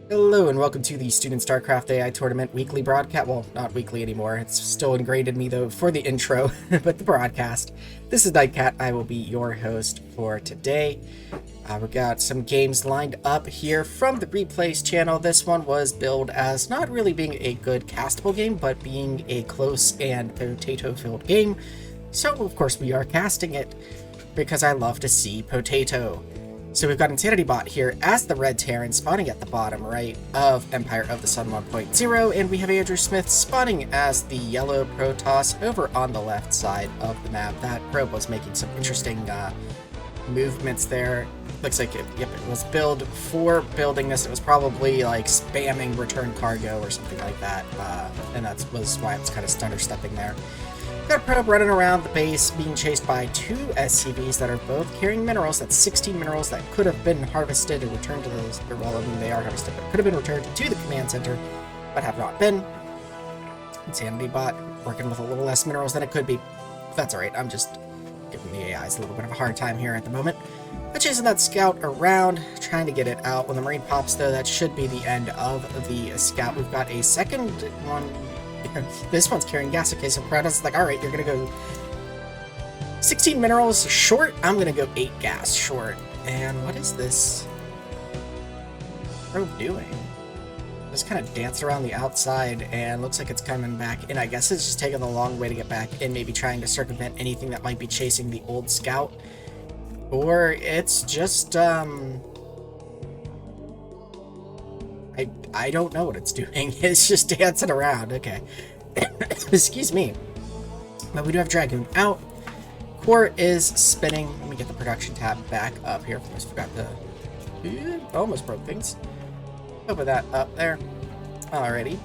Hello and welcome to the Student StarCraft AI Tournament weekly broadcast. Well, not weekly anymore. It's still ingrained in me though for the intro, but the broadcast. This is Nightcat. I will be your host for today. We've got some games lined up here from the Replays channel. This one was billed as not really being a good castable game, but being a close and potato-filled game. So, of course, we are casting it because I love to see potato. So we've got Insanity Bot here as the red Terran spawning at the bottom right of Empire of the Sun 1.0, and we have Andrew Smith spawning as the yellow Protoss over on the left side of the map. That probe was making some interesting movements there. Looks like it was built for building this. It was probably like spamming return cargo or something like that, and that was why it was kind of stutter stepping there. Got a probe running around the base, being chased by two SCVs that are both carrying minerals. That's 16 minerals that could have been harvested and returned to those. Well, I mean, they are harvested, but could have been returned to the command center, but have not been. Insanity Bot working with a little less minerals than it could be. That's alright, I'm just giving the AIs a little bit of a hard time here at the moment. But chasing that scout around, trying to get it out. When the Marine pops, though, that should be the end of the scout. We've got a second one. This one's carrying gas. Okay, so Protoss is like, alright, you're gonna go 16 minerals short. I'm gonna go 8 gas short. And what is this probe doing? Just kind of dancing around the outside and looks like it's coming back in. I guess it's just taking the long way to get back in, maybe trying to circumvent anything that might be chasing the old scout. Or it's just, I don't know what it's doing. It's just dancing around. Okay. Excuse me. But we do have Dragoon out. Core is spinning. Let me get the production tab back up here. Almost forgot to... almost broke things. Open that up there. Alrighty.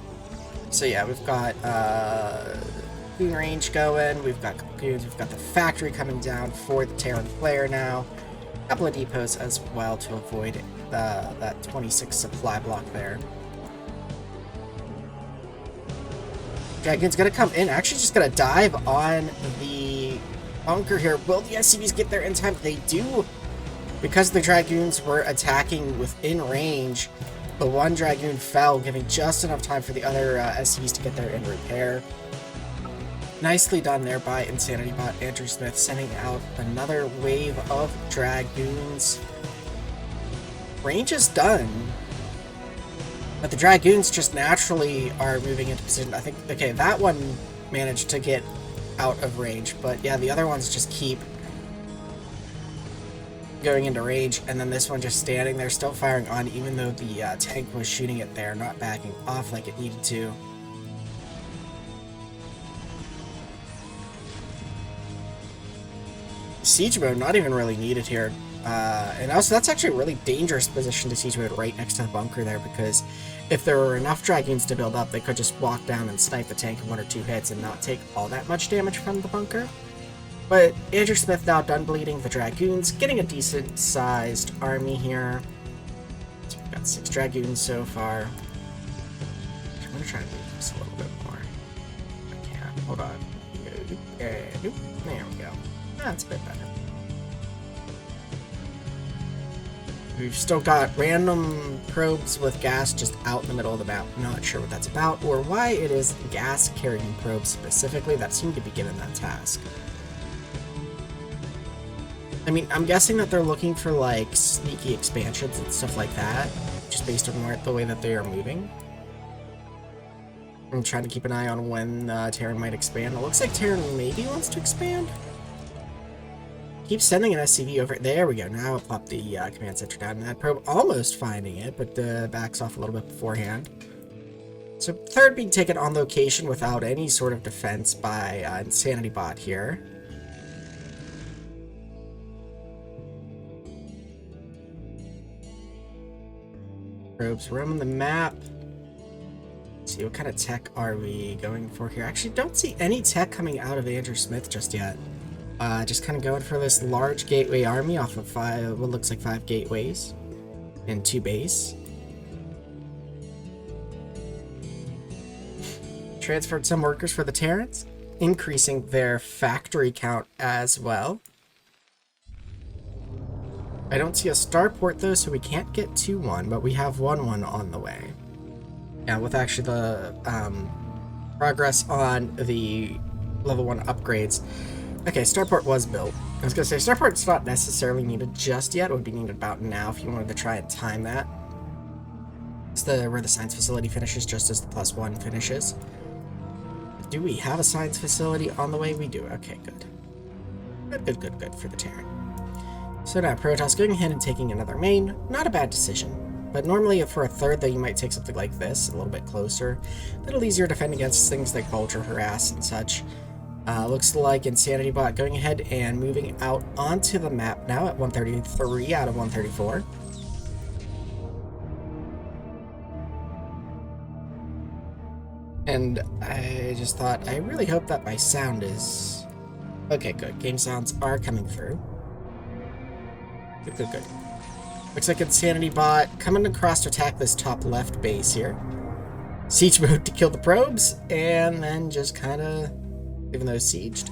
So yeah, we've got Cocoon range going. We've got Cocoons. We've got the factory coming down for the Terran player now. A couple of depots as well to avoid that 26 supply block there. Dragon's gonna come in, actually just gonna dive on the bunker here. Will the SCVs get there in time? They do. Because the Dragoons were attacking within range, the one Dragoon fell, giving just enough time for the other SCVs to get there and repair. Nicely done there by Insanity Bot. Andrew Smith sending out another wave of Dragoons. Range is done, but the Dragoons just naturally are moving into position. I think, okay, that one managed to get out of range, but yeah, the other ones just keep going into range, and then this one just standing there, still firing on, even though the tank was shooting it there, not backing off like it needed to. Siege mode, not even really needed here. And also, that's actually a really dangerous position to siege mode right next to the bunker there, because if there were enough Dragoons to build up, they could just walk down and snipe the tank in 1 or 2 hits and not take all that much damage from the bunker. But Andrew Smith now done bleeding the Dragoons, getting a decent-sized army here. So we've got 6 Dragoons so far. I'm going to try to move this a little bit more. I can't. Hold on. There we go. That's a bit better. We've still got random probes with gas just out in the middle of the map. Not sure what that's about, or why it is gas-carrying probes specifically that seem to be given that task. I mean, I'm guessing that they're looking for, like, sneaky expansions and stuff like that, just based on the way that they are moving. I'm trying to keep an eye on when Terran might expand. It looks like Terran maybe wants to expand. Keep sending an SCV over. There we go. Now I'll pop the command center down. And that probe almost finding it, but backs off a little bit beforehand. So third being taken on location without any sort of defense by Insanity Bot here. Probes roaming the map. Let's see, what kind of tech are we going for here? Actually, don't see any tech coming out of Andrew Smith just yet. Just kind of going for this large gateway army off of what looks like 5 gateways and 2 base. Transferred some workers for the Terrans, increasing their factory count as well. I don't see a starport though, so we can't get 2-1, but we have 1-1 on the way. Yeah, with actually the progress on the level 1 upgrades. Okay, starport was built. I was going to say, starport's not necessarily needed just yet. It would be needed about now if you wanted to try and time that. It's where the science facility finishes, just as the +1 finishes. Do we have a science facility on the way? We do. Okay, good. Good for the Terran. So now, Protoss going ahead and taking another main. Not a bad decision. But normally for a third, though, you might take something like this, a little bit closer. A little easier to defend against things like Vulture, Harass, and such. Looks like Insanity Bot going ahead and moving out onto the map now at 133 out of 134. And I just thought, I really hope that my sound is... Okay, good. Game sounds are coming through. Good. Looks like Insanity Bot coming across to attack this top left base here. Siege mode to kill the probes, and then just kind of even those sieged.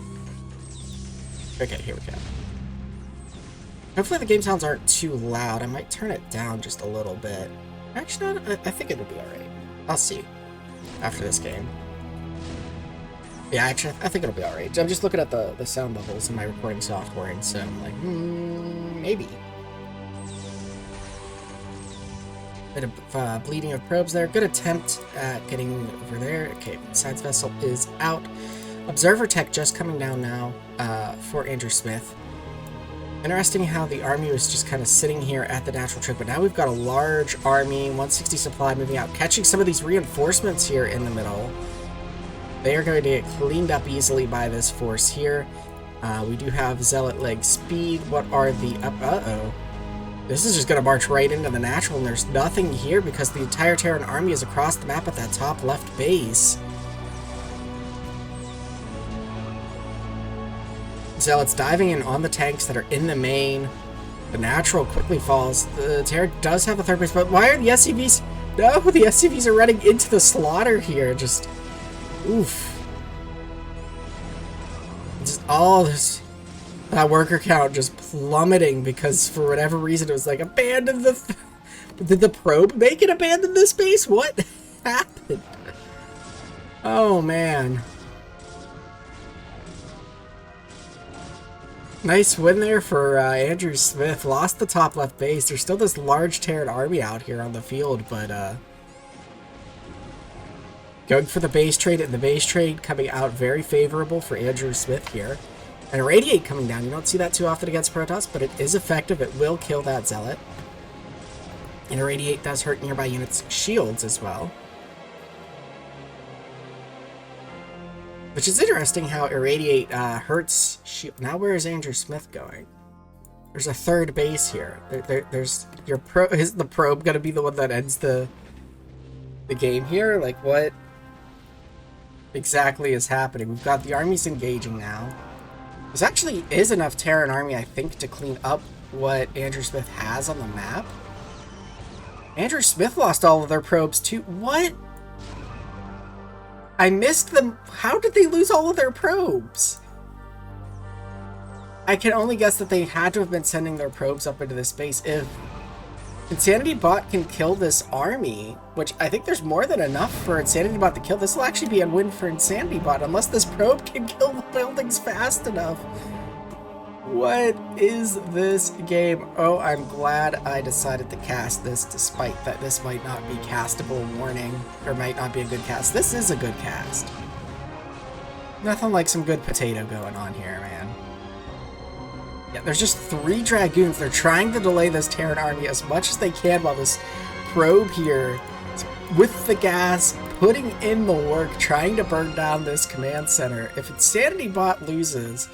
Okay, here we go. Hopefully the game sounds aren't too loud. I might turn it down just a little bit. Actually, no, I think it'll be alright. I'll see after this game. Yeah, actually, I think it'll be alright. I'm just looking at the sound levels in my recording software, and so I'm like, maybe. Bit of bleeding of probes there. Good attempt at getting over there. Okay, science vessel is out. Observer tech just coming down now for Andrew Smith. Interesting how the army was just kind of sitting here at the natural trip, but now we've got a large army, 160 supply moving out, catching some of these reinforcements here in the middle. They are going to get cleaned up easily by this force here. We do have Zealot leg speed. What are the... Uh-oh. This is just going to march right into the natural, and there's nothing here because the entire Terran army is across the map at that top left base. Zealots diving in on the tanks that are in the main. The natural quickly falls. The Terran does have a third base, but why are the SCVs... No, the SCVs are running into the slaughter here. Just... Oof. Just all this... That worker count just plummeting because for whatever reason it was like, abandon the... Did the probe make it abandon this base? What happened? Oh, man. Nice win there for Andrew Smith. Lost the top left base. There's still this large Terran army out here on the field, but going for the base trade, and the base trade coming out very favorable for Andrew Smith here. And Irradiate coming down. You don't see that too often against Protoss, but it is effective. It will kill that Zealot. And Irradiate does hurt nearby units' shields as well. Which is interesting how Irradiate hurts shield. Now where is Andrew Smith going? There's a third base here. There's your is the probe gonna be the one that ends the game here? Like what exactly is happening? We've got the armies engaging now. This actually is enough Terran army, I think, to clean up what Andrew Smith has on the map. Andrew Smith lost all of their probes too. What? I missed them. How did they lose all of their probes? I can only guess that they had to have been sending their probes up into this space. If Insanity Bot can kill this army, which I think there's more than enough for Insanity Bot to kill, this will actually be a win for Insanity Bot, unless this probe can kill the buildings fast enough. What is this game? Oh, I'm glad I decided to cast this, despite that this might not be castable warning, or might not be a good cast. This is a good cast. Nothing like some good potato going on here, man. Yeah, there's just 3 Dragoons. They're trying to delay this Terran army as much as they can while this probe here, with the gas, putting in the work, trying to burn down this command center. If Insanity Bot loses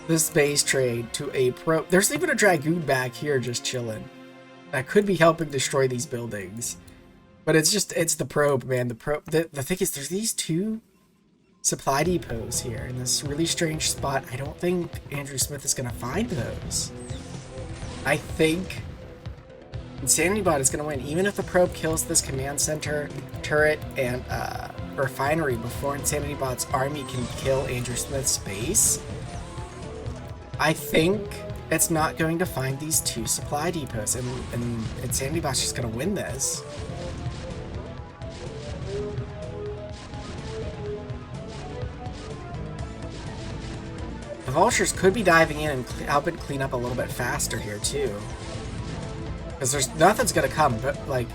this base trade to a probe... There's even a Dragoon back here just chilling. That could be helping destroy these buildings. But it's just, it's the probe, man. The probe... The thing is, there's these 2 supply depots here in this really strange spot. I don't think Andrew Smith is going to find those. I think Insanity Bot is going to win, even if the probe kills this command center, turret, and refinery before Insanity Bot's army can kill Andrew Smith's base. I think it's not going to find these 2 supply depots, and Insanity Bot's just going to win this. The Vultures could be diving in and helping clean up a little bit faster here, too. Because there's nothing's going to come, but, like,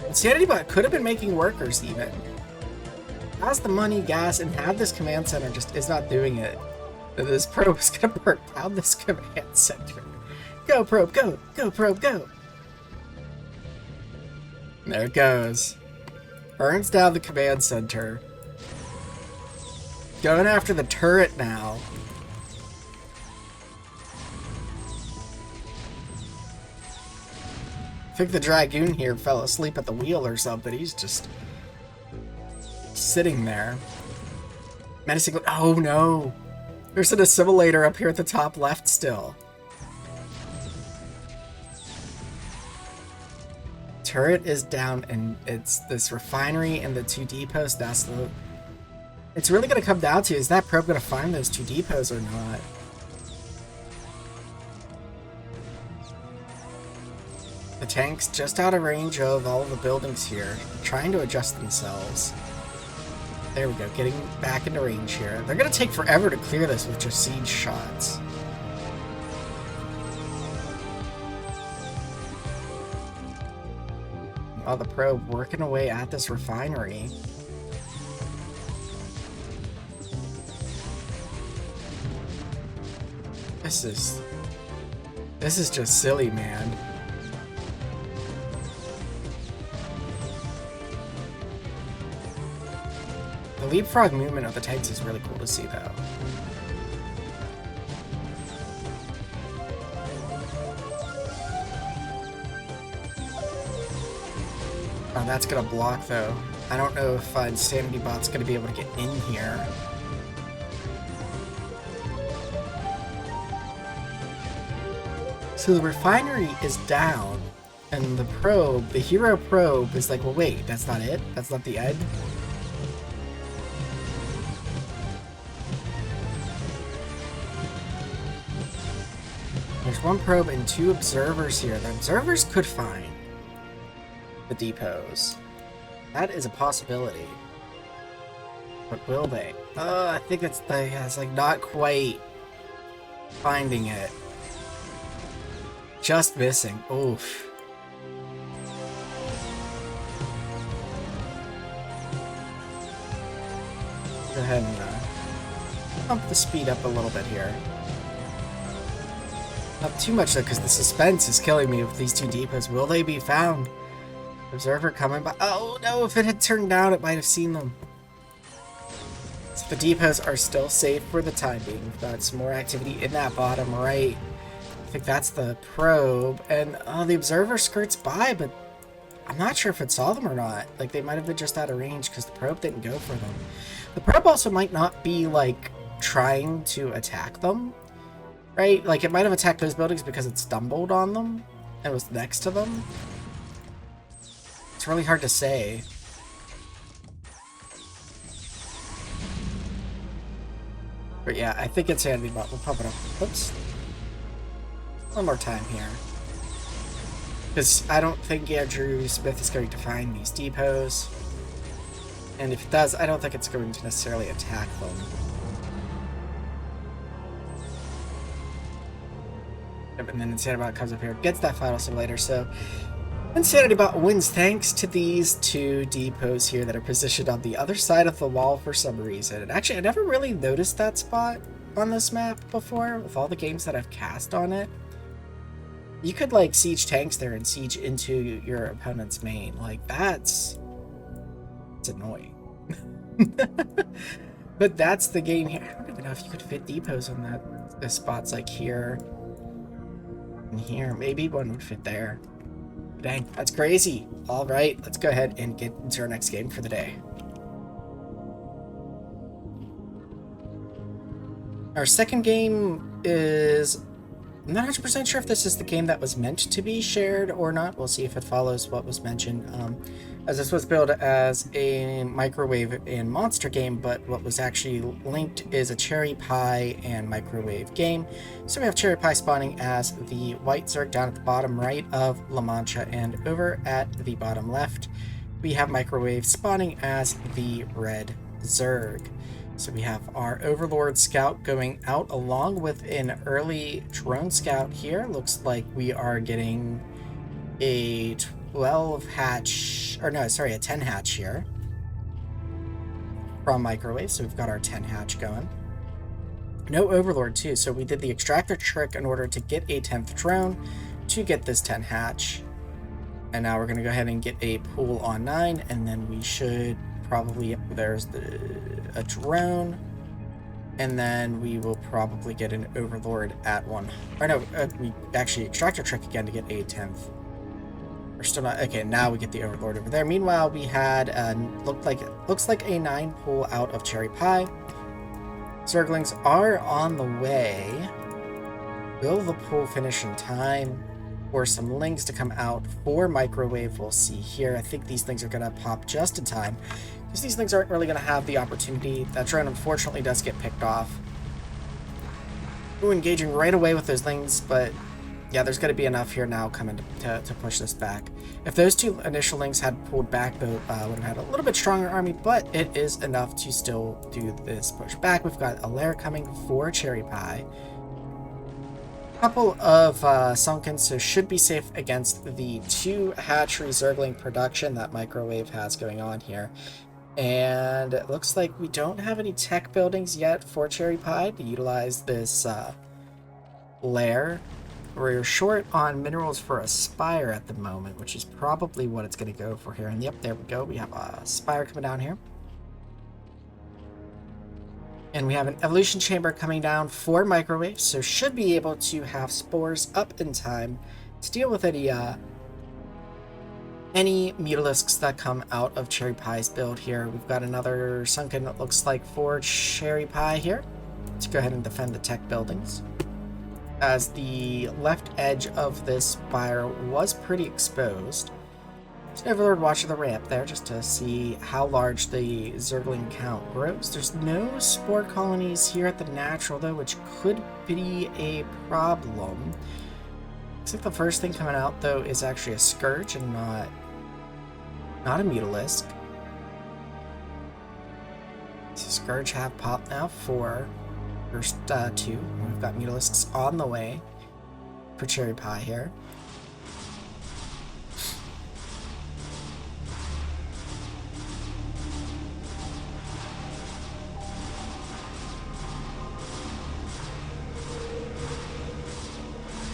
Insanity Bot could have been making workers, even. Has the money, gas, and had this command center just is not doing it. This probe is going to burn down this command center. Go, probe, go! Go, probe, go! There it goes. Burns down the command center. Going after the turret now. I think the Dragoon here fell asleep at the wheel or something. He's just sitting there. Menacing. Oh no! There's an assimilator up here at the top left still. Turret is down, and it's this refinery and the 2 depots. That's the... It's really going to come down to, is that probe going to find those 2 depots or not? The tank's just out of range of all of the buildings here, trying to adjust themselves. There we go, getting back into range here. They're going to take forever to clear this with just siege shots. Oh, the probe working away at this refinery. This is just silly, man. The leapfrog movement of the tanks is really cool to see, though. Oh, that's gonna block, though. I don't know if Insanity Bot's gonna be able to get in here. So the refinery is down, and the probe, the hero probe, is like, well, wait, that's not it? That's not the end? There's 1 probe and 2 observers here. The observers could find the depots. That is a possibility. But will they? I think it's like not quite finding it. Just missing. Oof. Go ahead and bump the speed up a little bit here. Not too much though, because the suspense is killing me with these 2 depots. Will they be found? Observer coming by. Oh no, if it had turned down, it might have seen them. So the depots are still safe for the time being. We've got some more activity in that bottom right. I think that's the probe. And the observer skirts by, but I'm not sure if it saw them or not. Like, they might have been just out of range because the probe didn't go for them. The probe also might not be, like, trying to attack them. Right? Like, it might have attacked those buildings because it stumbled on them and was next to them. It's really hard to say. But yeah, I think it's Sandy Bot. We'll pump it up. Oops. One more time here. Because I don't think Andrew Smith is going to find these depots. And if it does, I don't think it's going to necessarily attack them. And then Insanity Bot comes up here, gets that final simulator, so Insanity Bot wins thanks to these 2 depots here that are positioned on the other side of the wall for some reason. And actually, I never really noticed that spot on this map before, with all the games that I've cast on it. You could, like, siege tanks there and siege into your opponent's main. Like, it's annoying. But that's the game here. I don't even know if you could fit depots on that. The spots like here. And here, maybe one would fit there. Dang, that's crazy. All right, let's go ahead and get into our next game for the day. Our second game is I'm not 100% sure if this is the game that was meant to be shared or not. We'll see if it follows what was mentioned. As this was billed as a microwave and monster game, but what was actually linked is a cherry pie and microwave game. So we have cherry pie spawning as the white Zerg down at the bottom right of La Mancha, and over at the bottom left, we have microwave spawning as the red Zerg. So we have our Overlord Scout going out along with an early drone scout here. Looks like we are getting a 12 hatch, or no, sorry, a 10 hatch here from microwave. So we've got our 10 hatch going. No Overlord too, so we did the extractor trick in order to get a 10th drone to get this 10 hatch. And now we're going to go ahead and get a pool on 9, and then we should probably, there's a drone, and then we will probably get an Overlord at 1. Or no, we actually extractor trick again to get a 10th. We're still not, okay, now we get the Overlord over there. Meanwhile, we had looks like a 9 pool out of cherry pie. Zerglings are on the way. Will the pool finish in time? Or some lings to come out for microwave? We'll see here. I think these things are going to pop just in time, because these things aren't really going to have the opportunity. That drone unfortunately does get picked off. Ooh, engaging right away with those lings, but yeah, there's going to be enough here now coming to push this back. If those two initial lings had pulled back, they would have had a little bit stronger army, but it is enough to still do this push back. We've got a lair coming for cherry pie. Couple of sunken, so should be safe against the 2 hatchery Zergling production that microwave has going on here. And it looks like we don't have any tech buildings yet for cherry pie to utilize this lair. We're short on minerals for a spire at the moment, which is probably what it's going to go for here. And yep, there we go. We have a spire coming down here. And we have an evolution chamber coming down for microwave, so should be able to have spores up in time to deal with any mutalisks that come out of cherry pie's build here. We've got another sunken, it looks like, for cherry pie here. Let's go ahead and defend the tech buildings, as the left edge of this spire was pretty exposed. Overlord watching the ramp there just to see how large the Zergling count grows. There's no spore colonies here at the natural though, which could be a problem. Looks like the first thing coming out though is actually a Scourge and not a Mutalisk. So Scourge have popped now for first 2. We've got Mutalisks on the way for cherry pie here.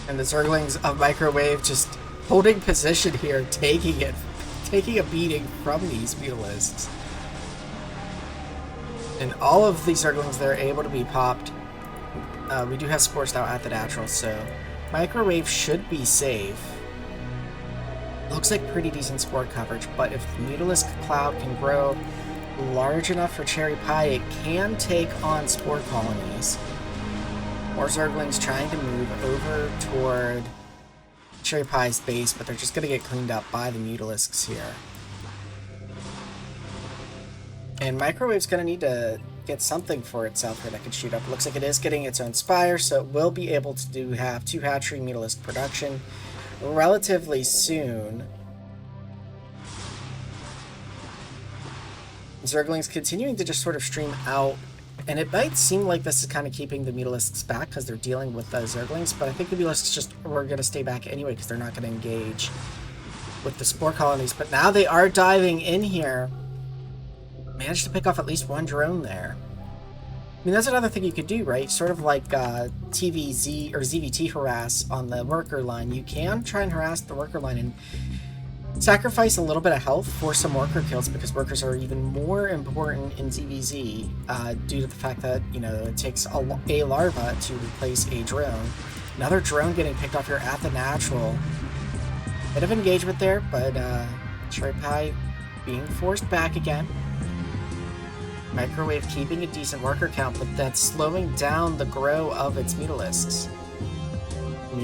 And the Zerglings of microwave just holding position here, taking a beating from these Mutalisks. And all of these Zerglings, they're able to be popped. We do have spores now at the natural, so microwave should be safe. Looks like pretty decent spore coverage, but if the Mutalisk cloud can grow large enough for cherry pie, it can take on spore colonies. More Zerglings trying to move over toward cherry pie's base, but they're just going to get cleaned up by the Mutalisks here. And microwave's going to need to get something for itself here that can shoot up. It looks like it is getting its own spire, so it will be able to have 2 hatchery Mutalisk production relatively soon. Zerglings continuing to just sort of stream out. And it might seem like this is kind of keeping the Mutalisks back because they're dealing with the Zerglings, but I think the Mutalisks just were going to stay back anyway because they're not going to engage with the spore colonies. But now they are diving in here. Managed to pick off at least 1 drone there. I mean, that's another thing you could do, right? Sort of like TVZ or ZVT harass on the worker line. You can try and harass the worker line and sacrifice a little bit of health for some worker kills, because workers are even more important in ZVZ due to the fact that, you know, it takes a larva to replace a drone. Another drone getting picked off here at the natural. Bit of engagement there, but cherry pie being forced back again. Microwave keeping a decent worker count, but that's slowing down the grow of its Mutalisks.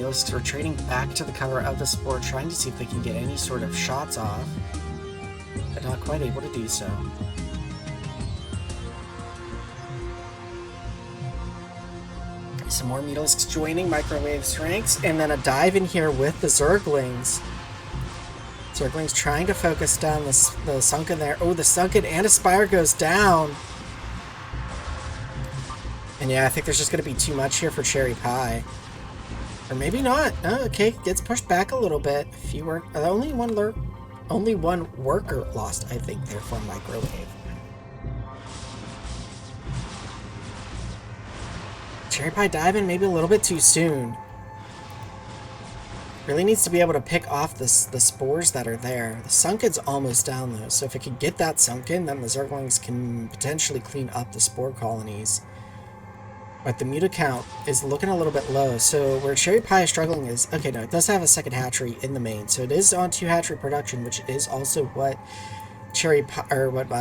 Mulisks retreating back to the cover of the spore, trying to see if they can get any sort of shots off, but not quite able to do so. Some more Mulisks joining Microwave's ranks, and then a dive in here with the Zerglings. Zerglings trying to focus down the Sunken there. Oh, the Sunken and Aspire goes down. And yeah, I think there's just going to be too much here for Cherry Pie. Or maybe not. Oh, okay, gets pushed back a little bit. Only one worker lost, I think, there from Microwave. Cherry Pie diving maybe a little bit too soon. Really needs to be able to pick off the spores that are there. The Sunken's almost down though, so if it could get that Sunken, then the Zerglings can potentially clean up the spore colonies. But the muta count is looking a little bit low, so where Cherry Pie is struggling is... Okay, no, it does have a second hatchery in the main, so it is on 2 hatchery production, which is also what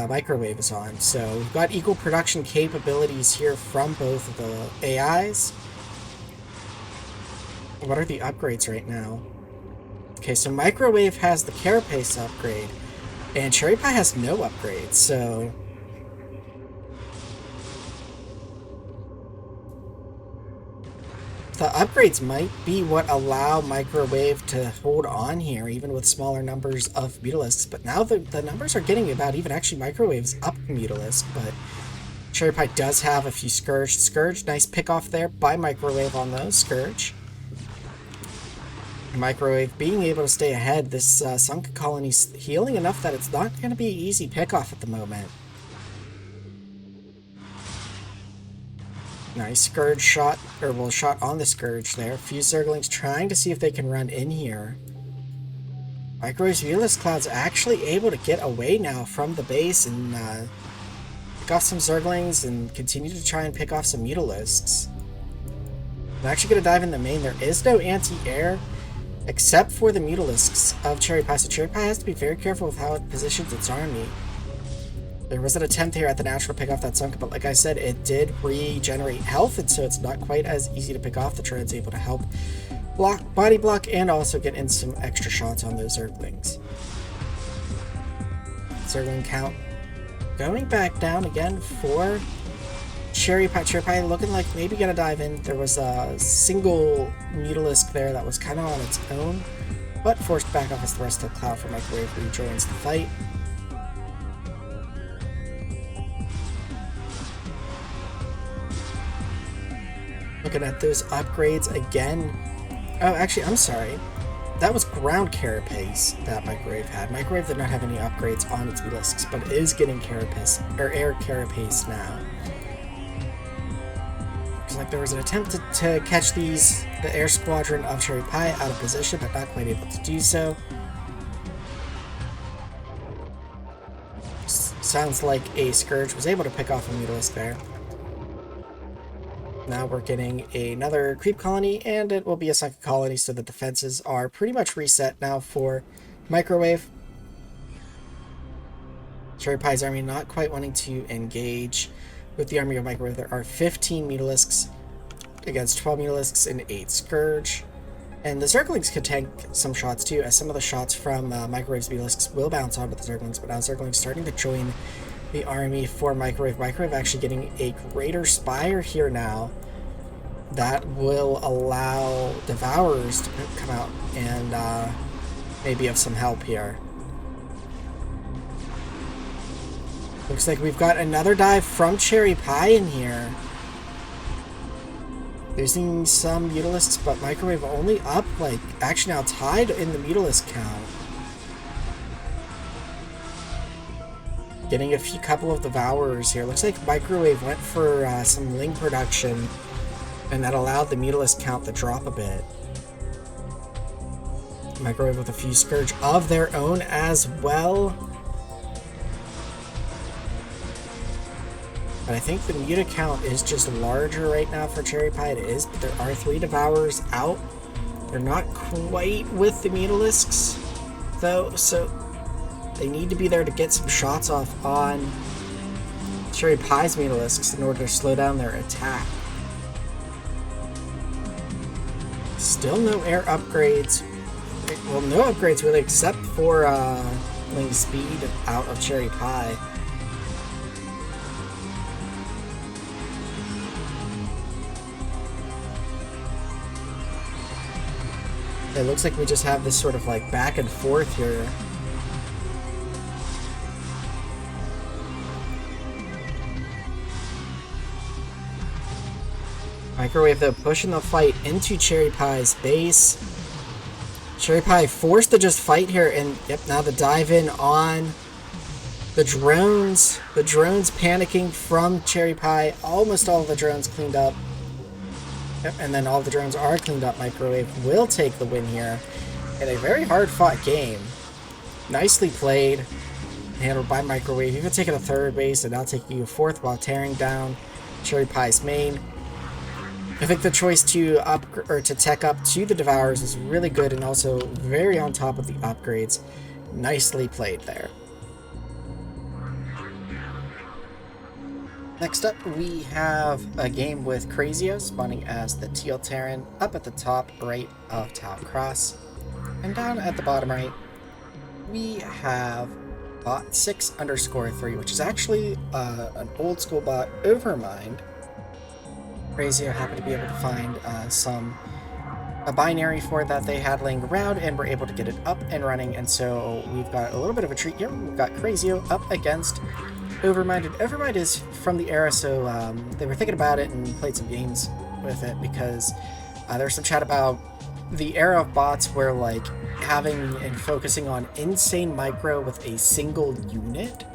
Microwave is on. So we've got equal production capabilities here from both of the AIs. What are the upgrades right now? Okay, so Microwave has the Carapace upgrade, and Cherry Pie has no upgrades, so... The upgrades might be what allow Microwave to hold on here, even with smaller numbers of Mutalisks, but now the numbers are getting about even. Actually, Microwave's up Mutalisk, but Cherry Pie does have a few Scourge. Scourge, nice pick off there by Microwave on those Scourge. Microwave being able to stay ahead. This Sunken colony's healing enough that it's not going to be an easy pick-off at the moment. Nice Scourge shot, shot on the Scourge there. A few Zerglings trying to see if they can run in here. Microwave's Mutalisk Cloud's actually able to get away now from the base and pick off some Zerglings and continue to try and pick off some Mutalisks. I'm actually going to dive in the main. There is no anti-air, except for the Mutalisks of Cherry Pie, so Cherry Pie has to be very careful with how it positions its army. There was an attempt here at the natural to pick off that Sunken, but like I said, it did regenerate health, and so it's not quite as easy to pick off. The Tread's able to help body block, and also get in some extra shots on those Zerglings. Zergling count going back down again for Cherry Pie. Cherry Pie looking like maybe gonna dive in. There was a single Mutalisk there that was kind of on its own, but forced back off as the rest of the Cloud for Microwave rejoins the fight. Looking at those upgrades again. Oh, actually, I'm sorry. That was ground Carapace that Microwave had. Microwave did not have any upgrades on its Mutalisks, but it is getting Carapace, or Air Carapace now. Looks like there was an attempt to catch the Air Squadron of Cherry Pie out of position, but not quite able to do so. Sounds like a Scourge was able to pick off a Mutalisk there. Now we're getting another creep colony, and it will be a Sunken colony, so the defenses are pretty much reset now for Microwave. Cherry Pie's army not quite wanting to engage with the army of Microwave. There are 15 Mutalisks against 12 Mutalisks and 8 Scourge. And the Zerglings could tank some shots too, as some of the shots from Microwave's Mutalisks will bounce onto the Zerglings, but now Zerglings starting to join the army for Microwave. Microwave actually getting a greater Spire here now that will allow Devourers to come out and maybe of some help here. Looks like we've got another dive from Cherry Pie in here. Losing some Mutalisks, but Microwave only up, like, actually now tied in the Mutalisk count. Getting a couple of Devourers here. Looks like Microwave went for some Ling production, and that allowed the Mutalisk count to drop a bit. Microwave with a few Scourge of their own as well. But I think the Muta count is just larger right now for Cherry Pie. It is, but there are 3 Devourers out. They're not quite with the Mutalisks, though, so they need to be there to get some shots off on Cherry Pie's Mutalisks in order to slow down their attack. Still no air upgrades. Well, no upgrades really, except for pulling speed out of Cherry Pie. It looks like we just have this sort of like back and forth here. Microwave though pushing the fight into Cherry Pie's base. Cherry Pie forced to just fight here, and yep, now the dive in on the drones. The drones panicking from Cherry Pie. Almost all of the drones cleaned up. Yep, and then all the drones are cleaned up. Microwave will take the win here in a very hard-fought game. Nicely played, handled by Microwave. Even taking a third base and now taking a fourth while tearing down Cherry Pie's main. I think the choice to tech up to the Devourers is really good and also very on top of the upgrades. Nicely played there. Next up, we have a game with Crazios spawning as the Teal Terran up at the top right of Town Cross. And down at the bottom right, we have bot 6_3, which is actually an old school bot, Overmind. Crazio happened to be able to find a binary for that they had laying around, and were able to get it up and running. And so we've got a little bit of a treat here. We've got Crazio up against Overmind. And Overmind is from the era, so they were thinking about it and played some games with it, because there's some chat about the era of bots where like having and focusing on insane micro with a single unit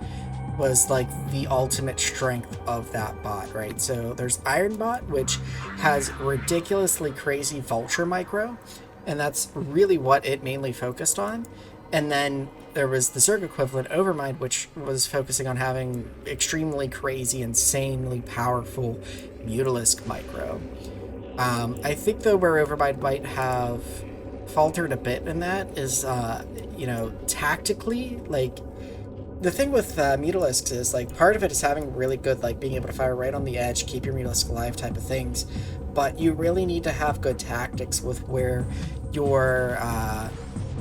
was like the ultimate strength of that bot, right? So there's Ironbot, which has ridiculously crazy vulture micro, and that's really what it mainly focused on. And then there was the Zerg equivalent, Overmind, which was focusing on having extremely crazy, insanely powerful Mutalisk micro. I think though where Overmind might have faltered a bit in that is, you know, tactically, like, the thing with Mutalisks is, like, part of it is having really good, like, being able to fire right on the edge, keep your Mutalisk alive type of things, but you really need to have good tactics with where your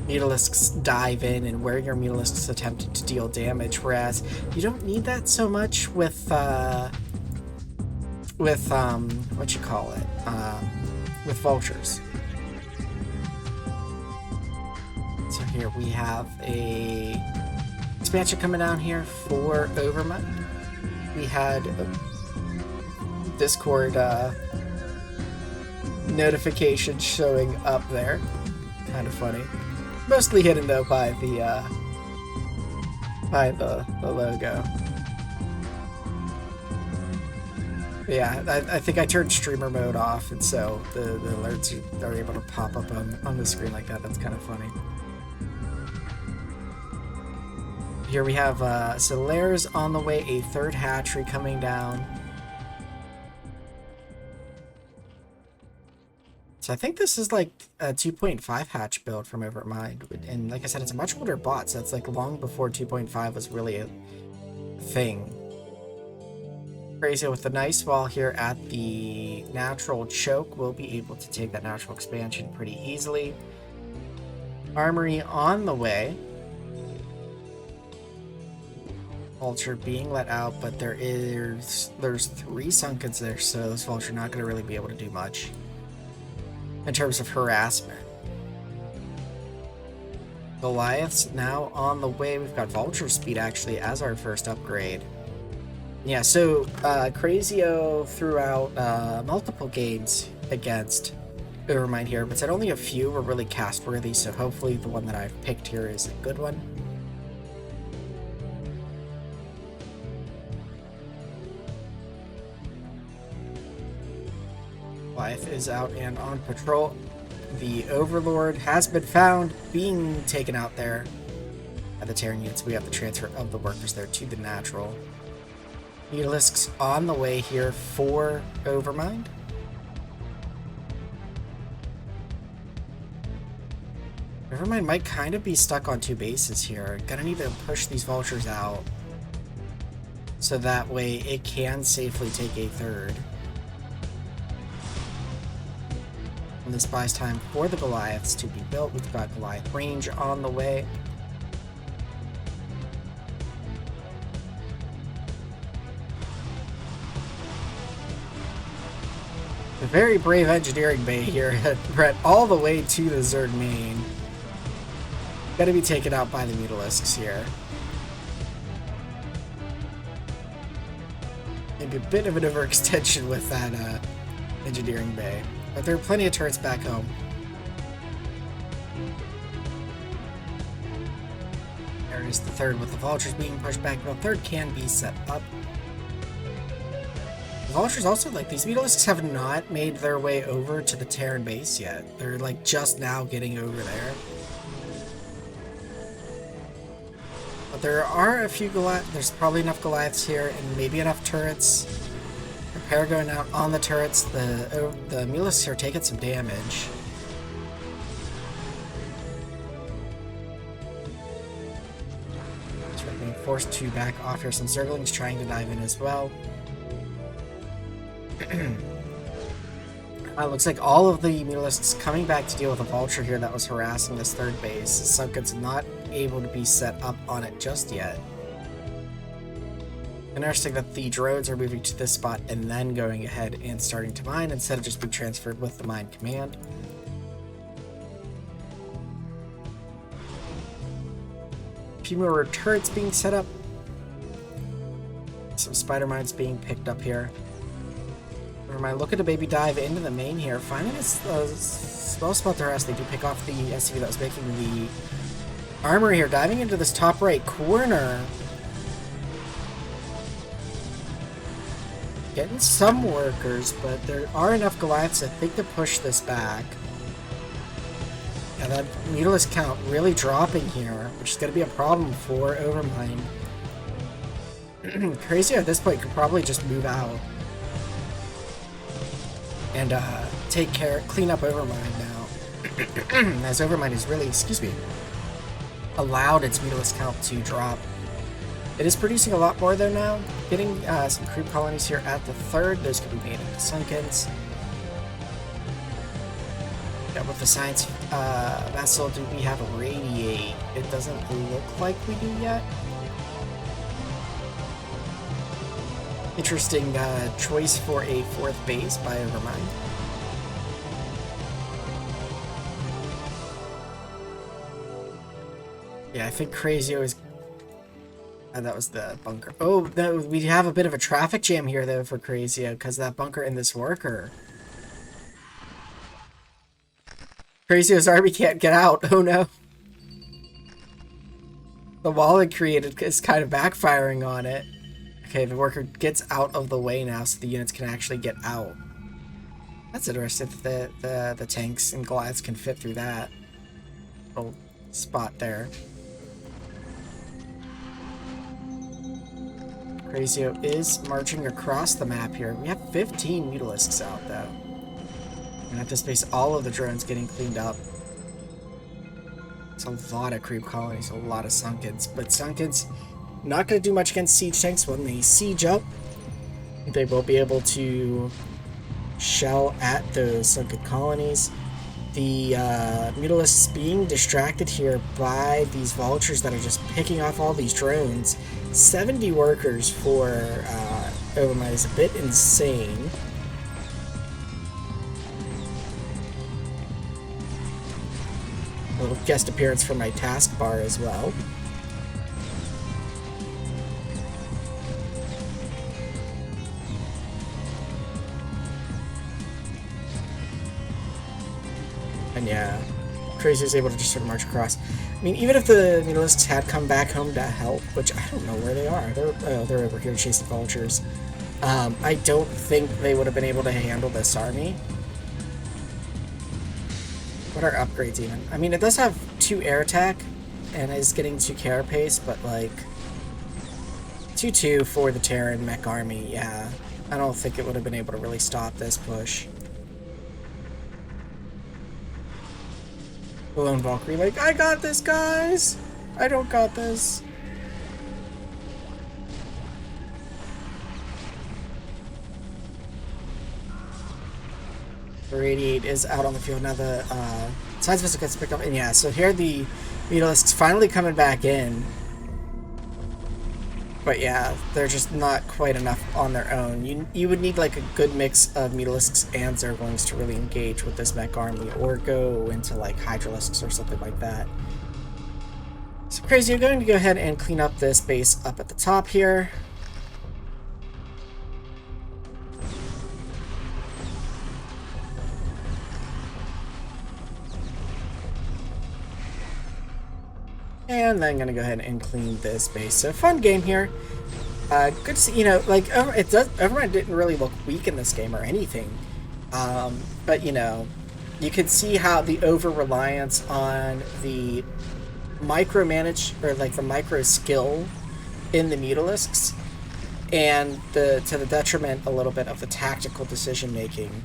Mutalisks dive in and where your Mutalisks attempt to deal damage, whereas you don't need that so much with what you call it, with vultures. So here we have a expansion coming down here for Overmind. We had Discord notification showing up there. Kind of funny. Mostly hidden though by the logo. But yeah, I think I turned streamer mode off, and so the alerts are able to pop up on the screen like that. That's kind of funny. Here we have Solaris on the way, a third hatchery coming down. So I think this is like a 2.5 hatch build from Overmind. And like I said, it's a much older bot, so it's like long before 2.5 was really a thing. Crazy with the nice wall here at the natural choke. We'll be able to take that natural expansion pretty easily. Armory on the way. Vulture being let out, but there's 3 Sunkens there, so this Vulture not going to really be able to do much in terms of harassment. Goliath's now on the way. We've got Vulture speed actually as our first upgrade. Yeah, so Crazio threw out multiple games against Overmind here, but said only a few were really cast worthy, so hopefully the one that I've picked here is a good one. Goliath is out and on patrol. The Overlord has been found being taken out there by the Terran units. We have the transfer of the workers there to the natural. Mutalisks on the way here for Overmind. Overmind might kind of be stuck on 2 bases here. Gonna need to push these vultures out so that way it can safely take a third. And this buys time for the Goliaths to be built. We've got Goliath range on the way. A very brave engineering bay here had bred all the way to the Zerg main. Gotta be taken out by the Mutalisks here. Maybe a bit of an overextension with that engineering bay. But there are plenty of turrets back home. There is the third with the vultures being pushed back. The third can be set up. The vultures also, like, these Mutalisks have not made their way over to the Terran base yet. They're, like, just now getting over there. But there are a few Goliaths. There's probably enough Goliaths here and maybe enough turrets. Repair going out on the turrets. The Mutalisks are taking some damage. So we're being forced to back off here. Some Zerglings trying to dive in as well. Looks like all of the Mutalisks coming back to deal with a vulture here that was harassing this third base. Sunken's not able to be set up on it just yet. Interesting that the drones are moving to this spot and then going ahead and starting to mine instead of just being transferred with the mine command. A few more turrets being set up. Some spider mines being picked up here. Overmind looking to baby dive into the main here. Finding a small spot to rest. They do pick off the SCV that was making the armor here. Diving into this top right corner. Getting some workers, but there are enough Goliaths, I think, to push this back. And that Mutalisk count really dropping here, which is going to be a problem for Overmind. Crazy at this point could probably just move out. And clean up Overmind now. As Overmind is really, allowed its Mutalisk count to drop. It is producing a lot more though now. Getting some creep colonies here at the third. Those could be made into Sunkens. Yeah, with the science vessel, do we have a radiate? It doesn't look like we do yet. Interesting choice for a fourth base by Overmind. Yeah, I think Crazios is... that was the bunker. Oh, we have a bit of a traffic jam here, though, for Crazio, because that bunker and this worker. Crazio's army can't get out. Oh, no. The wall it created is kind of backfiring on it. Okay, the worker gets out of the way now, so the units can actually get out. That's interesting that the tanks and Goliaths can fit through that little spot there. Crazio is marching across the map here. We have 15 Mutalisks out, though. And at this base, all of the drones getting cleaned up. It's a lot of creep colonies, a lot of Sunkens. But Sunkens, not going to do much against siege tanks. When they siege up, they will be able to shell at those Sunken colonies. The Mutalisks being distracted here by these vultures that are just picking off all these drones. 70 workers for Overmind is a bit insane. A little guest appearance for my taskbar as well. And yeah, Crazy is able to just sort of march across. I mean, even if the Mutalisks had come back home to help, which I don't know where they are. They're over here chasing vultures. I don't think they would have been able to handle this army. What are upgrades even? I mean, it does have 2 air attack and is getting 2 carapace, but like 2-2 for the Terran mech army. Yeah, I don't think it would have been able to really stop this push. The lone Valkyrie like, I got this, guys! I don't got this. Radiate is out on the field now. The science vessel gets picked up, and yeah, so here the Mutalisks finally coming back in. But yeah, they're just not quite enough on their own. You would need like a good mix of Mutalisks and Zerglings to really engage with this mech army, or go into like Hydralisks or something like that. So Crazy, you're going to go ahead and clean up this base up at the top here. And then I'm gonna go ahead and clean this base. So fun game here. Good to see, you know, like Overmind didn't really look weak in this game or anything. But you know, you could see how the over-reliance on the micromanage, or like the micro skill in the Mutalisks, and to the detriment a little bit of the tactical decision making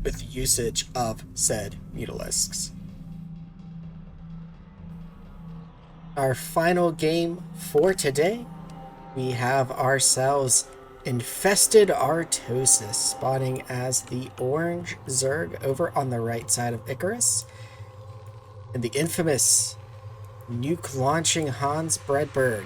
with the usage of said Mutalisks. Our final game for today, we have ourselves Infested Artosis spawning as the orange Zerg over on the right side of Icarus, and the infamous nuke launching Hans Bredberg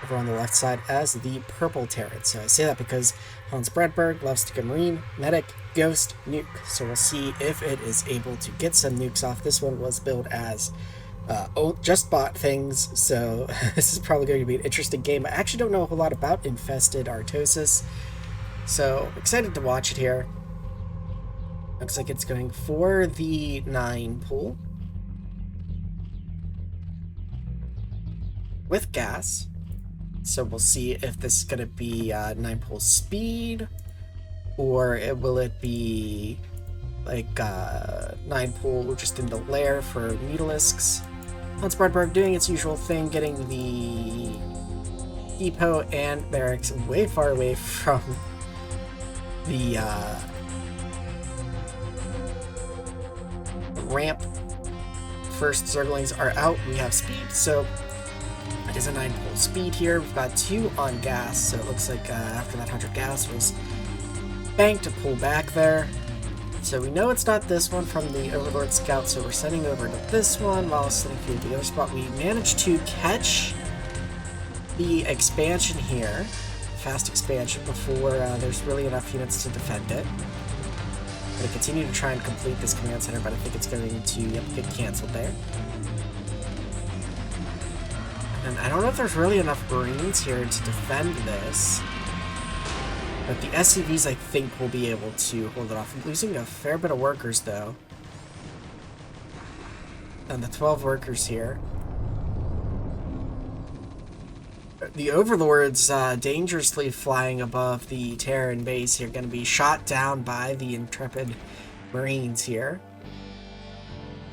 over on the left side as the purple Terran. So I say that because Hans Bredberg loves to go Marine, Medic, Ghost, Nuke. So we'll see if it is able to get some nukes off. This one was billed as just bought things, so this is probably going to be an interesting game. I actually don't know a whole lot about Infested Artosis, so excited to watch it here. Looks like it's going for the 9 pool with gas, so we'll see if this is going to be 9 pool speed, or will it be like 9 pool just in the lair for Mutalisks. Hans Bredberg doing its usual thing, getting the depot and barracks way far away from the ramp. First Zerglings are out. We have speed, so it is a 9 pool speed here. We've got 2 on gas, so it looks like after that 100 gas was banked to pull back there. So we know it's not this one from the Overlord Scout, so we're sending over to this one while sending through the other spot. We managed to catch the expansion here, fast expansion, before there's really enough units to defend it. I'm going to continue to try and complete this command center, but I think it's going to get canceled there. And I don't know if there's really enough Marines here to defend this. But the SCVs, I think, will be able to hold it off. I'm losing a fair bit of workers, though. And the 12 workers here. The Overlords dangerously flying above the Terran base here, going to be shot down by the intrepid Marines here.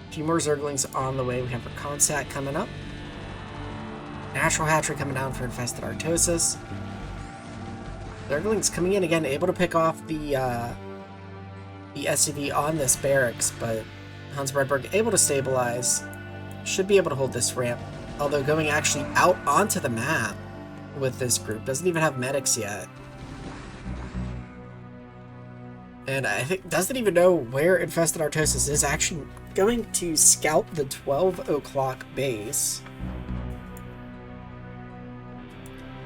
A few more Zerglings on the way. We have our Consat coming up. Natural Hatchery coming down for Infested Artosis. Zerglings coming in again, able to pick off the SCV on this barracks, but Hans Bredberg able to stabilize. Should be able to hold this ramp, although going actually out onto the map with this group. Doesn't even have medics yet. And I think doesn't even know where Infested Artosis is. Actually going to scout the 12 o'clock base.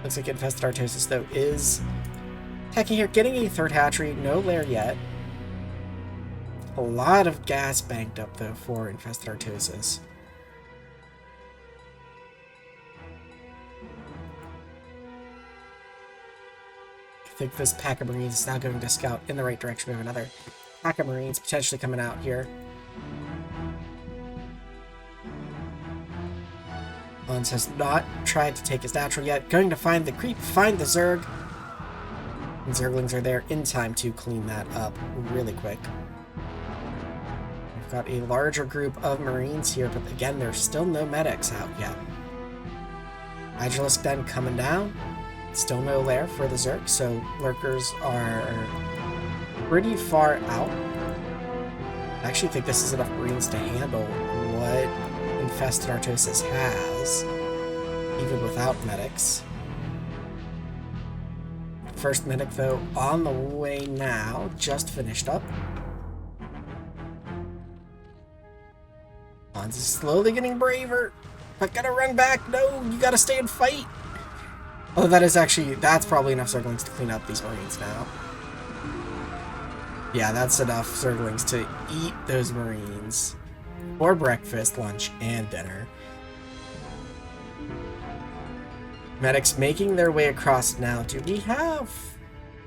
Looks like Infested Artosis, though, is attacking here, getting a 3rd hatchery, no lair yet. A lot of gas banked up, though, for Infested Artosis. I think this pack of Marines is now going to scout in the right direction. We have another pack of Marines potentially coming out here. Hans has not tried to take his natural yet. Going to find the creep, find the Zerg. And Zerglings are there in time to clean that up really quick. We've got a larger group of Marines here, but again, there's still no medics out yet. Hydralisk then coming down. Still no lair for the Zerg, so lurkers are pretty far out. I actually think this is enough Marines to handle what Infested Artosis has, even without medics. First medic, though, on the way now, just finished up. Hans is slowly getting braver. But gotta run back. No, you gotta stay and fight. Oh, that's probably enough Zerglings to clean up these Marines now. Yeah, that's enough Zerglings to eat those Marines for breakfast, lunch, and dinner. Medics making their way across now.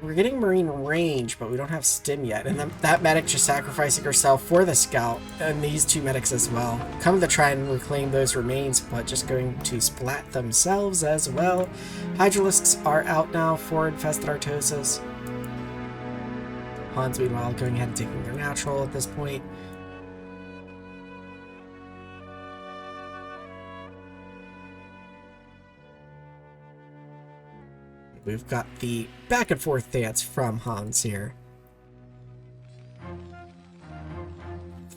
We're getting Marine range, but we don't have stim yet. And that medic just sacrificing herself for the scout, and these two medics as well. Come to try and reclaim those remains, but just going to splat themselves as well. Hydralisks are out now for Infested Artosis. Hans, meanwhile, going ahead and taking their natural at this point. We've got the back and forth dance from Hans here.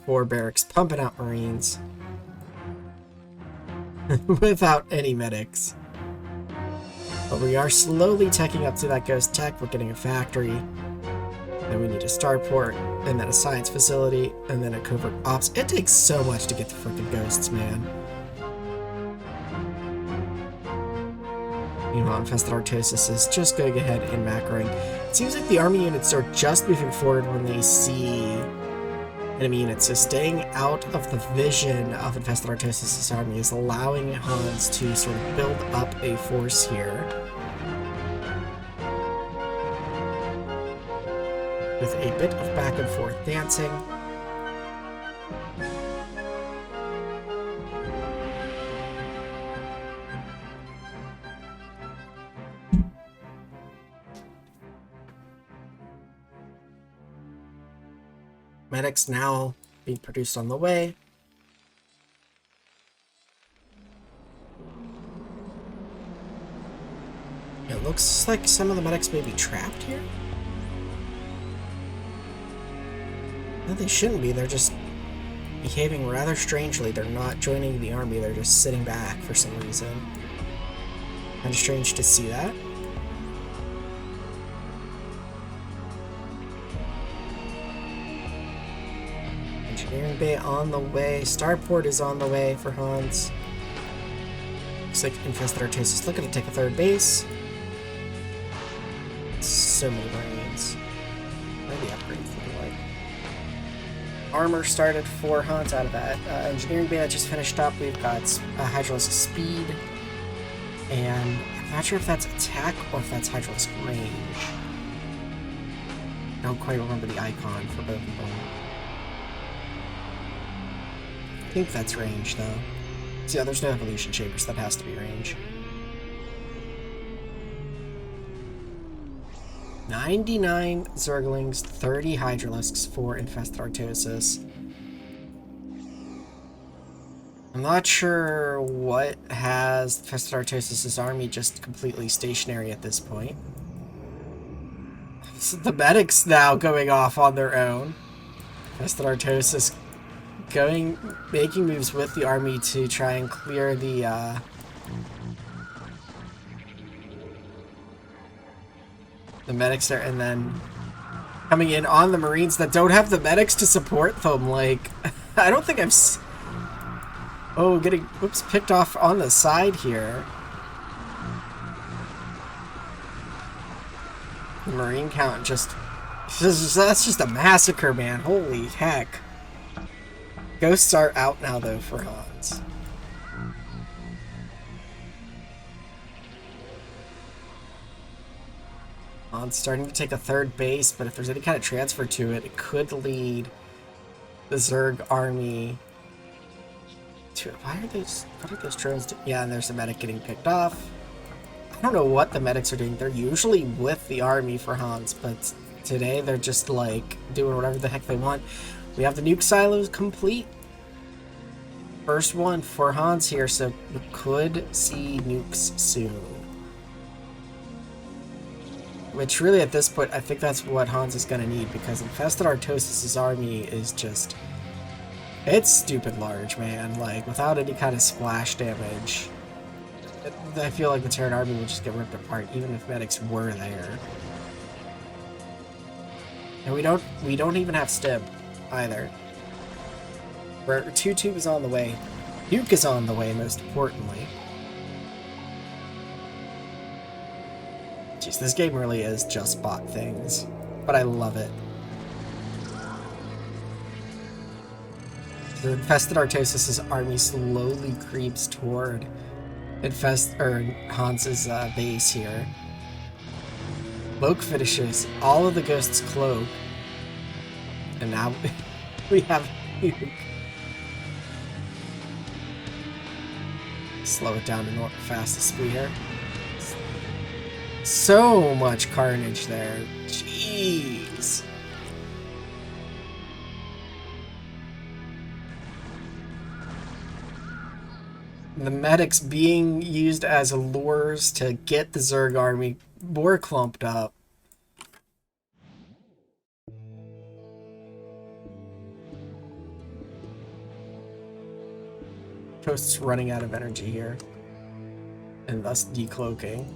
4 barracks pumping out Marines. Without any medics. But we are slowly teching up to that ghost tech. We're getting a factory. Then we need a starport, and then a science facility, and then a covert ops. It takes so much to get the freaking ghosts, man. Meanwhile, Infested Artosis is just going ahead and macroing. It seems like the army units are just moving forward when they see enemy units, so staying out of the vision of Infested Artosis' army is allowing Hans to sort of build up a force here. With a bit of back and forth dancing. Medics now being produced on the way. It looks like some of the medics may be trapped here. No, they shouldn't be. They're just behaving rather strangely. They're not joining the army. They're just sitting back for some reason. Kind of strange to see that. Engineering Bay on the way. Starport is on the way for Hans. Looks like Infested Artosis looking to take a third base. So many Marines. What are the upgrades looking like? Armor started for Hans out of that. Engineering Bay that just finished up. We've got Hydralisk Speed. And I'm not sure if that's attack or if that's Hydralisk range. I don't quite remember the icon for both of them. I think that's range, though. So yeah, there's no evolution chambers. That has to be range. 99 Zerglings, 30 Hydralisks for Infested Artosis. I'm not sure what has Infested Artosis' army just completely stationary at this point. So the medics now going off on their own. Infested Artosis making moves with the army to try and clear the medics there, and then coming in on the Marines that don't have the medics to support them. Like, I don't think getting picked off on the side here. The Marine count that's just a massacre, man. Holy heck. Ghosts are out now, though, for Hans. Hans starting to take a third base, but if there's any kind of transfer to it, it could lead the Zerg army to... What are those drones doing? Yeah, and there's a medic getting picked off. I don't know what the medics are doing. They're usually with the army for Hans, but today they're just, like, doing whatever the heck they want. We have the nuke silos complete. First one for Hans here, so we could see nukes soon. Which really at this point, I think that's what Hans is going to need, because Infested Artosis' army is just... It's stupid large, man. Like, without any kind of splash damage, I feel like the Terran army would just get ripped apart, even if medics were there. And we don't even have stim, either. Tube is on the way. Nuke is on the way, most importantly. Jeez, this game really is just bot things, but I love it. The infested Artosis' army slowly creeps toward Hans's base here. Cloak finishes all of the ghosts' cloak, and now we have Nuke. Slow it down to fastest speed here. So much carnage there. Jeez. The medics being used as lures to get the Zerg army more clumped up. Toast's running out of energy here, and thus decloaking.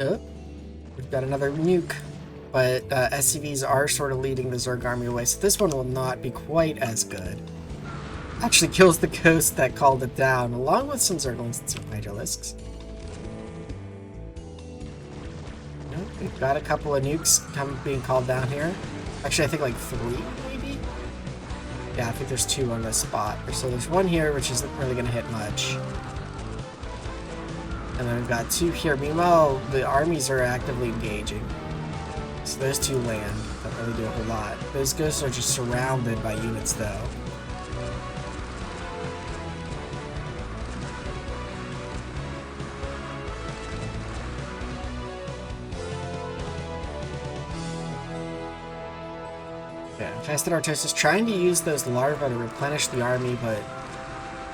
Oh, we've got another nuke, but SCVs are sort of leading the Zerg army away, so this one will not be quite as good. Actually kills the ghost that called it down, along with some Zerglings and some Hydralisks. Oh, we've got a couple of nukes being called down here. Actually, I think like 3, maybe? Yeah, I think there's 2 on this spot. So there's 1 here, which isn't really going to hit much. And then we've got 2 here. Meanwhile, the armies are actively engaging. So those 2 land. Don't really do a whole lot. Those ghosts are just surrounded by units, though. Yeah, Infested Artosis trying to use those larvae to replenish the army, but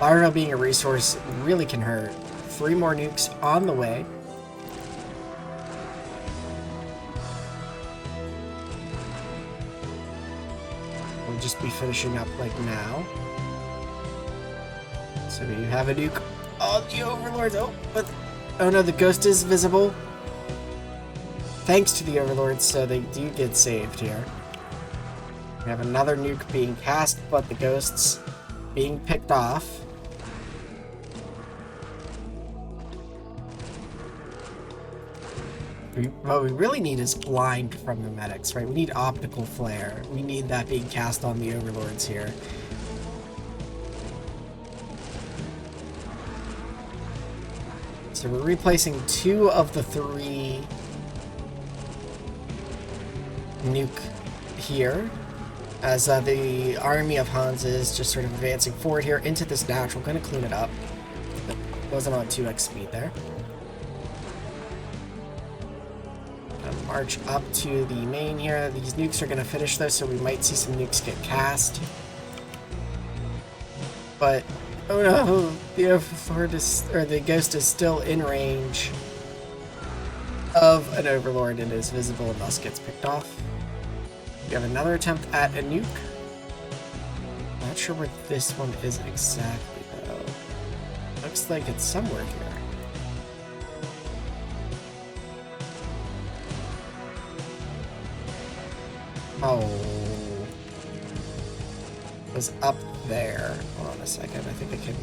larvae being a resource really can hurt. 3 more nukes on the way. We'll just be finishing up like now. So we have a nuke. Oh, the Overlords! Oh, but oh no, the ghost is visible. Thanks to the Overlords, so they do get saved here. We have another nuke being cast, but the ghosts being picked off. What we really need is blind from the medics, right? We need optical flare. We need that being cast on the Overlords here. So we're replacing 2 of the 3 nuke here, as the army of Hans is just sort of advancing forward here into this natural. Going to clean it up. It wasn't on 2x speed there. Gonna march up to the main here. These nukes are going to finish though, so we might see some nukes get cast. But oh no, the Overlord is, or the Ghost is still in range of an Overlord and is visible and thus gets picked off. We have another attempt at a nuke. Not sure where this one is exactly though. Looks like it's somewhere here. Oh. It was up there. Hold on a second, I think I can...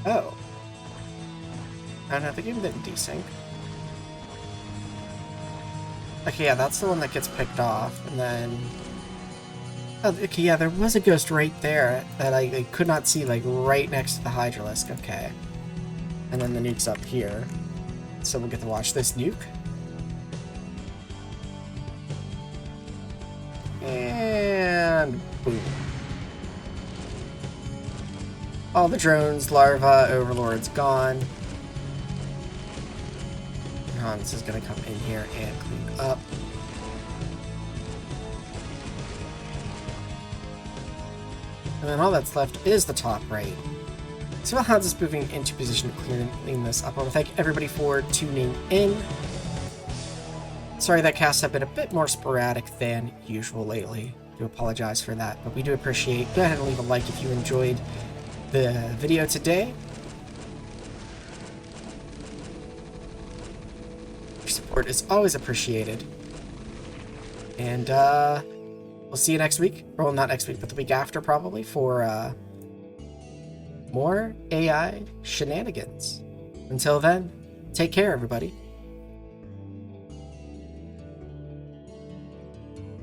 Oh. Oh no, the game didn't desync. Okay, yeah, that's the one that gets picked off, and then... Oh, okay, yeah, there was a ghost right there that I could not see, like, right next to the Hydralisk. Okay. And then the nuke's up here. So we'll get to watch this nuke. And... boom. All the drones, larvae, overlords gone. Hans is going to come in here and clean up. And then all that's left is the top right. So while Hans is moving into position to clean this up, I want to thank everybody for tuning in. Sorry that casts have been a bit more sporadic than usual lately. I do apologize for that, but we do appreciate. Go ahead and leave a like if you enjoyed the video today. Your support is always appreciated. And we'll see you next week. Well, not next week, but the week after probably for more AI shenanigans. Until then, take care, everybody.